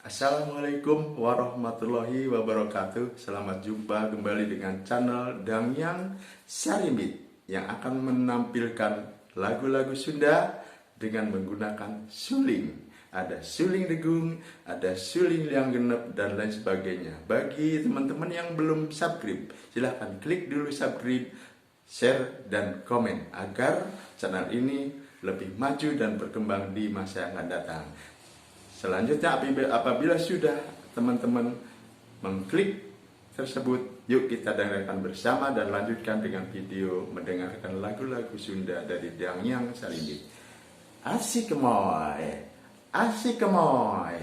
Assalamualaikum warahmatullahi wabarakatuh. Selamat jumpa kembali dengan channel Dangyang Sarimit yang akan menampilkan lagu-lagu Sunda dengan menggunakan suling. Ada suling degung, ada suling liang genep, dan lain sebagainya. Bagi teman-teman yang belum subscribe, silahkan klik dulu subscribe, share, dan komen agar channel ini lebih maju dan berkembang di masa yang akan datang. Selanjutnya, apabila sudah teman-teman mengklik tersebut, yuk kita dengarkan bersama dan lanjutkan dengan video mendengarkan lagu-lagu Sunda dari Dangyang Sarimit. Asik kemoy, asik kemoy.